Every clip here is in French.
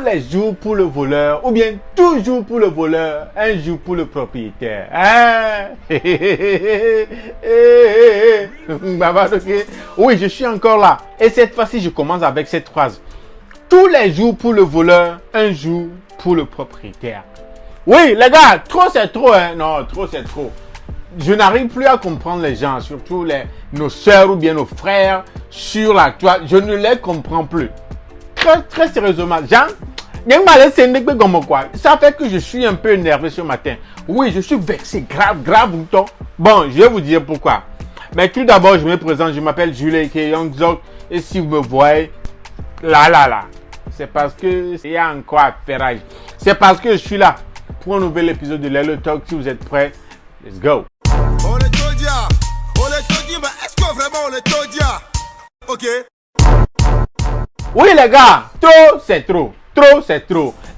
les jours pour le voleur, ou bien toujours pour le voleur, un jour pour le propriétaire. Hein? Oui, je suis encore là. Et cette fois-ci, je commence avec cette phrase. Tous les jours pour le voleur, un jour pour le propriétaire. Oui, les gars, trop c'est trop, hein? Non, trop c'est trop. Je n'arrive plus à comprendre les gens, surtout nos soeurs ou bien nos frères sur la toile. Je ne les comprends plus. Très sérieusement, Jean, ça fait que je suis un peu énervé ce matin. Oui, je suis vexé, grave. Bon, je vais vous dire pourquoi. Mais tout d'abord, je me présente, je m'appelle Julie Youngzok. Et si vous me voyez, là, c'est parce que il y a encore à faire. C'est parce que je suis là pour un nouvel épisode de Lelo Talk. Si vous êtes prêts, let's go. On est Todia, mais est-ce que vraiment on est Todia? Ok. Oui les gars, trop c'est trop.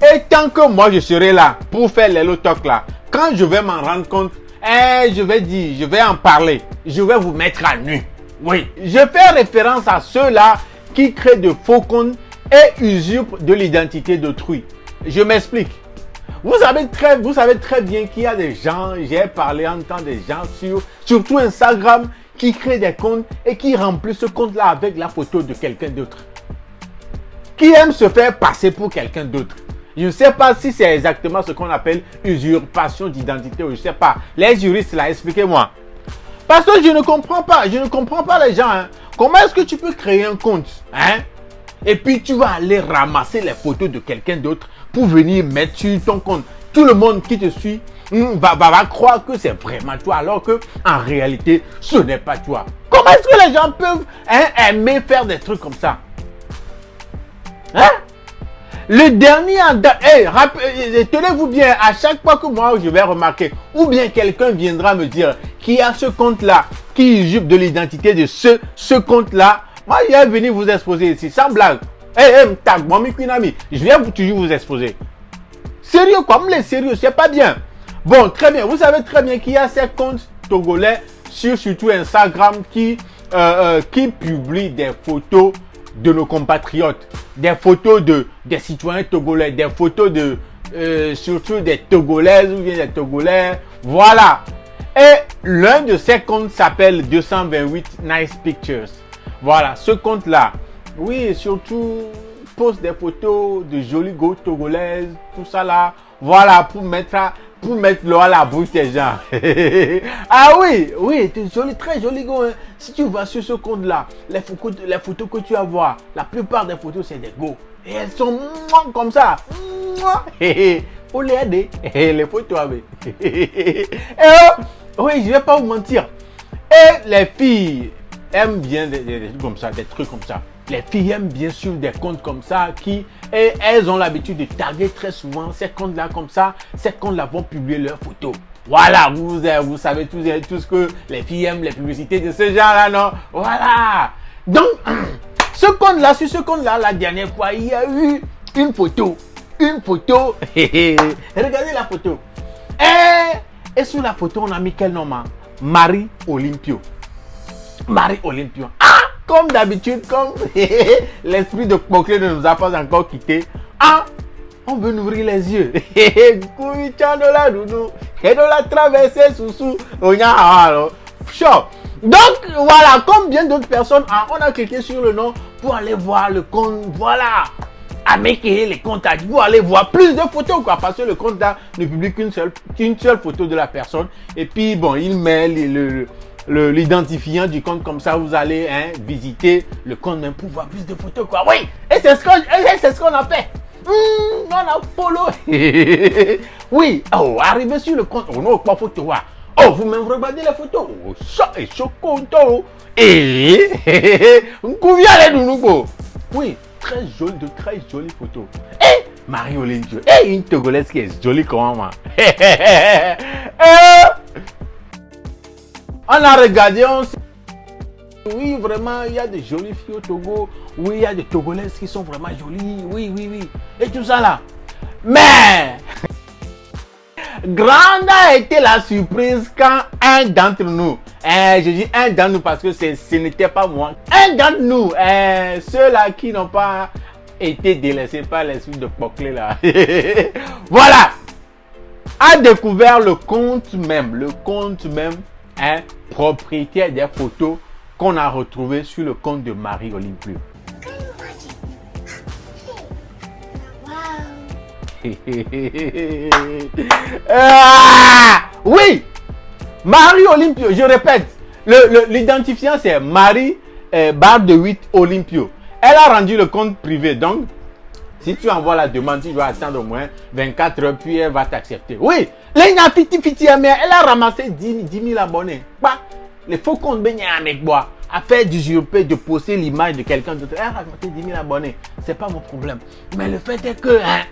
Et tant que moi je serai là pour faire les Lelo Talk là, quand je vais m'en rendre compte, je vais en parler. Je vais vous mettre à nu. Oui, je fais référence à ceux-là qui créent de faux comptes et usurpent de l'identité d'autrui. Je m'explique. Vous savez très bien qu'il y a des gens, j'ai parlé en temps des gens surtout Instagram, qui créent des comptes et qui remplissent ce compte-là avec la photo de quelqu'un d'autre. Qui aime se faire passer pour quelqu'un d'autre. Je ne sais pas si c'est exactement ce qu'on appelle usurpation d'identité ou je ne sais pas. Les juristes là, expliquez-moi. Parce que je ne comprends pas les gens. Hein. Comment est-ce que tu peux créer un compte hein? Et puis tu vas aller ramasser les photos de quelqu'un d'autre pour venir mettre sur ton compte. Tout le monde qui te suit va croire que c'est vraiment toi alors que en réalité ce n'est pas toi. Comment est-ce que les gens peuvent aimer faire des trucs comme ça? Hein? Le dernier en date, tenez-vous bien, à chaque fois que moi je vais remarquer, ou bien quelqu'un viendra me dire qu'il y a ce compte-là qui usurpe de l'identité de ce compte-là, moi je vais venir vous exposer ici, sans blague. Je viens toujours vous exposer. Sérieux quoi, les sérieux, c'est pas bien. Bon, très bien, vous savez très bien qu'il y a ces comptes togolais surtout Instagram qui publient des photos de nos compatriotes, des photos des citoyens togolais, des photos surtout des Togolaises ou bien des Togolais, voilà. Et l'un de ces comptes s'appelle 228 Nice Pictures. Voilà, ce compte-là, oui, surtout poste des photos de jolies go togolaises, tout ça là, voilà, pour mettre l'eau à la bouche des gens. Ah oui, c'est joli, très joli go. Hein. Si tu vas sur ce compte-là, les photos que tu vas voir, la plupart des photos c'est des go. Et elles sont comme ça. Faut les aider. Les photos avec. Oui, je vais pas vous mentir. Et les filles aiment bien des trucs comme ça, des trucs comme ça. Les filles aiment bien suivre des comptes comme ça et elles ont l'habitude de taguer très souvent ces comptes-là comme ça. Ces comptes-là vont publier leurs photos. Voilà, vous savez tout ce que les filles aiment, les publicités de ce genre-là, non? Voilà. Donc, sur ce compte-là, la dernière fois, il y a eu une photo. Regardez la photo. Et sur la photo, on a mis quel nom? Marie Olympio. Ah! Comme d'habitude, comme l'esprit de Poclé ne nous a pas encore quitté. Ah, on veut nous ouvrir les yeux. Donc voilà, comme bien d'autres personnes, on a cliqué sur le nom pour aller voir le compte. Voilà. Américain, les comptes pour aller voir plus de photos quoi, parce que le compte là ne publie qu'une seule photo de la personne. Et puis bon, il met l'identifiant du compte comme ça, vous allez visiter le compte même pour voir plus de photos quoi. Oui, et c'est ce qu'on a fait. On a follow. Oui, arrivé sur le compte, non pas photo voir. Vous-même regardez les photos. Ça est choquant. Oui, très jolie photo. Marie Olympio. Une Togolaise qui est jolie comment moi. On a regardé, oui, vraiment, il y a des jolies filles au Togo. Oui, il y a des Togolaises qui sont vraiment jolies. Oui. Et tout ça là. Mais, grande a été la surprise quand un d'entre nous, je dis un d'entre nous parce que ce n'était pas moi. Un d'entre nous, ceux-là qui n'ont pas été délaissé par l'esprit de Poclé là. Voilà. A découvert le compte même, hein, propriétaire des photos qu'on a retrouvé sur le compte de Marie Olympio. Ah, oui, Marie Olympio, je répète, l'identifiant c'est Marie barre de 8 Olympio. Elle a rendu le compte privé, donc si tu envoies la demande, tu dois attendre au moins 24 heures, puis elle va t'accepter. Oui, elle a ramassé 10 000 abonnés. Bah, les faux comptes a fait d'usurper, de poster l'image de quelqu'un d'autre. Elle a ramassé 10 000 abonnés. C'est pas mon problème. Mais le fait est que, hein,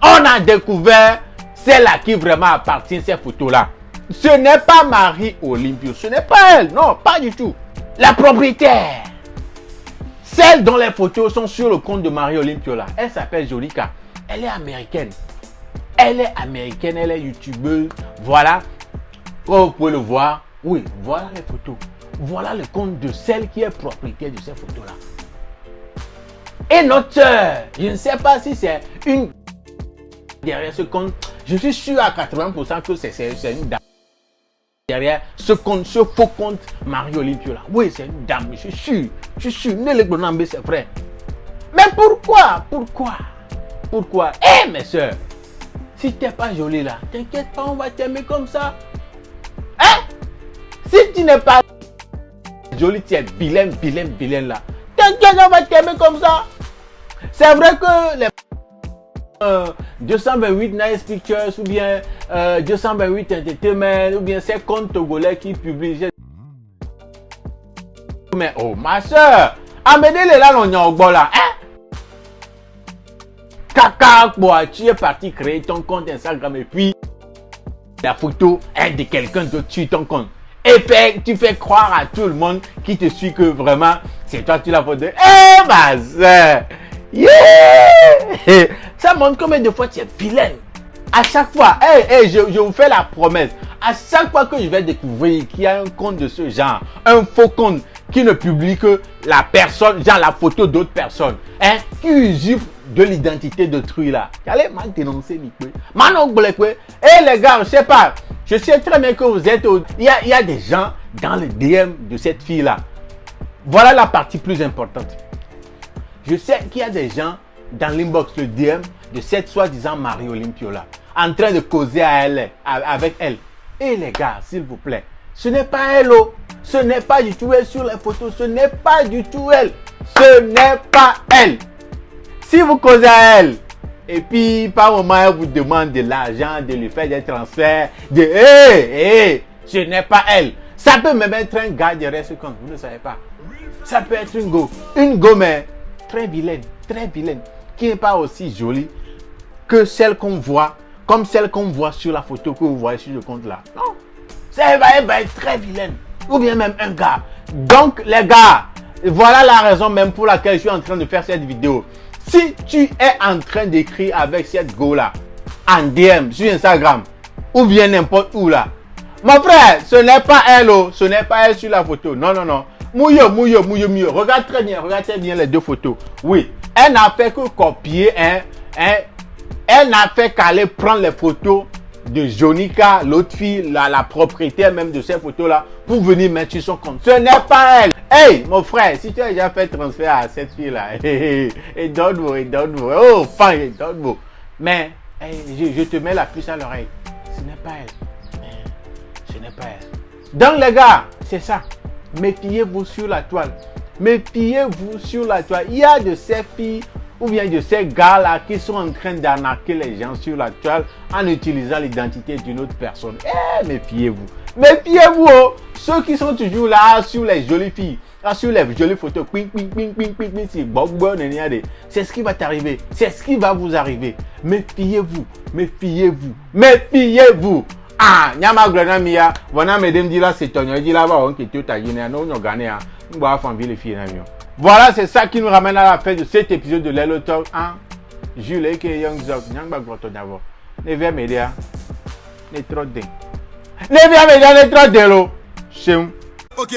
on a découvert celle à qui vraiment appartient ces photos-là. Ce n'est pas Marie Olympio. Ce n'est pas elle. Non, pas du tout. La propriétaire. Celles dont les photos sont sur le compte de Marie Olympio là, elle s'appelle Jolika. Elle est américaine. Elle est youtubeuse. Voilà. Comme vous pouvez le voir. Oui, voilà les photos. Voilà le compte de celle qui est propriétaire de ces photos là. Et notre sœur, je ne sais pas si c'est une derrière ce compte. Je suis sûr à 80% que c'est une dame. Derrière ce compte, ce faux compte Marie Olympio là. Oui, c'est une dame, je suis sûr. Ne le bonambé, c'est vrai. Mais pourquoi? Eh, mes soeurs, si t'es pas jolie là, t'inquiète pas, on va t'aimer comme ça. Hein? Si tu n'es pas jolie, tu es vilaine là. T'inquiète, on va t'aimer comme ça. C'est vrai que les 228 Nice Pictures ou bien 228 Entertainment ou bien ces comptes togolais qui publient. Mais oh ma soeur, Amédée là on y là, hein? Caca, tu es parti créer ton compte Instagram et puis la photo est de quelqu'un d'autre sur ton compte. Et tu fais croire à tout le monde qui te suit que vraiment c'est toi qui l'as photo. Eh ma soeur! Yeah! Ça montre combien de fois tu es vilaine. À chaque fois, je vous fais la promesse. À chaque fois que je vais découvrir qu'il y a un compte de ce genre, un faux compte qui ne publie que la personne, genre la photo d'autres personnes, hein, qui usurpe de l'identité d'autrui là. Allez, mal dénoncer, les gars, je sais pas. Je sais très bien que vous êtes. Il y a des gens dans le DM de cette fille là. Voilà la partie plus importante. Je sais qu'il y a des gens dans l'inbox, le DM de cette soi-disant Marie Olympio là, en train de causer avec elle. Et les gars, s'il vous plaît, ce n'est pas elle, oh. Ce n'est pas du tout elle sur les photos. Ce n'est pas du tout elle. Ce n'est pas elle. Si vous causez à elle, et puis par moment elle vous demande de l'argent, de lui faire des transferts, ce n'est pas elle. Ça peut même être un gars derrière ce compte, vous ne savez pas. Ça peut être une go mais très vilaine, qui n'est pas aussi jolie que celle qu'on voit, comme celle qu'on voit sur la photo que vous voyez sur le compte là. Non, elle va être très vilaine, ou bien même un gars. Donc les gars, voilà la raison même pour laquelle je suis en train de faire cette vidéo. Si tu es en train d'écrire avec cette go là, en DM sur Instagram, ou bien n'importe où là, mon frère, ce n'est pas elle, oh, ce n'est pas elle sur la photo. Non. Mouilleux. Regarde très bien les deux photos. Oui, elle n'a fait que copier, elle n'a fait qu'aller prendre les photos de Jonika, l'autre fille, la propriétaire même de ces photos-là, pour venir mettre sur son compte. Ce n'est pas elle. Hey, mon frère, si tu as déjà fait transfert à cette fille-là, et don't worry. Oh, fine, don't worry. Mais, je te mets la puce à l'oreille. Ce n'est pas elle. Ce n'est pas elle. Donc, les gars, c'est ça. Méfiez-vous sur la toile. Méfiez-vous sur la toile. Il y a de ces filles ou bien de ces gars-là qui sont en train d'arnaquer les gens sur la toile en utilisant l'identité d'une autre personne. Méfiez-vous. Méfiez-vous, oh. Ceux qui sont toujours là sur les jolies filles, sur les jolies photos, c'est ce qui va t'arriver. C'est ce qui va vous arriver. Méfiez-vous. Ah, nyama grana mia, wana medem dila c'est ton dila ba on qui tout a yéné no nyogane a ngwa famille les filles na mio. Voilà, c'est ça qui nous ramène à la fin de cet épisode de Lelo Talk. Jules et Young Zok, nyangba groto d'abord. Ne viens m'aider. Ne trop de. Ne viens m'aider, ne trop de l'eau. Chez. Ok.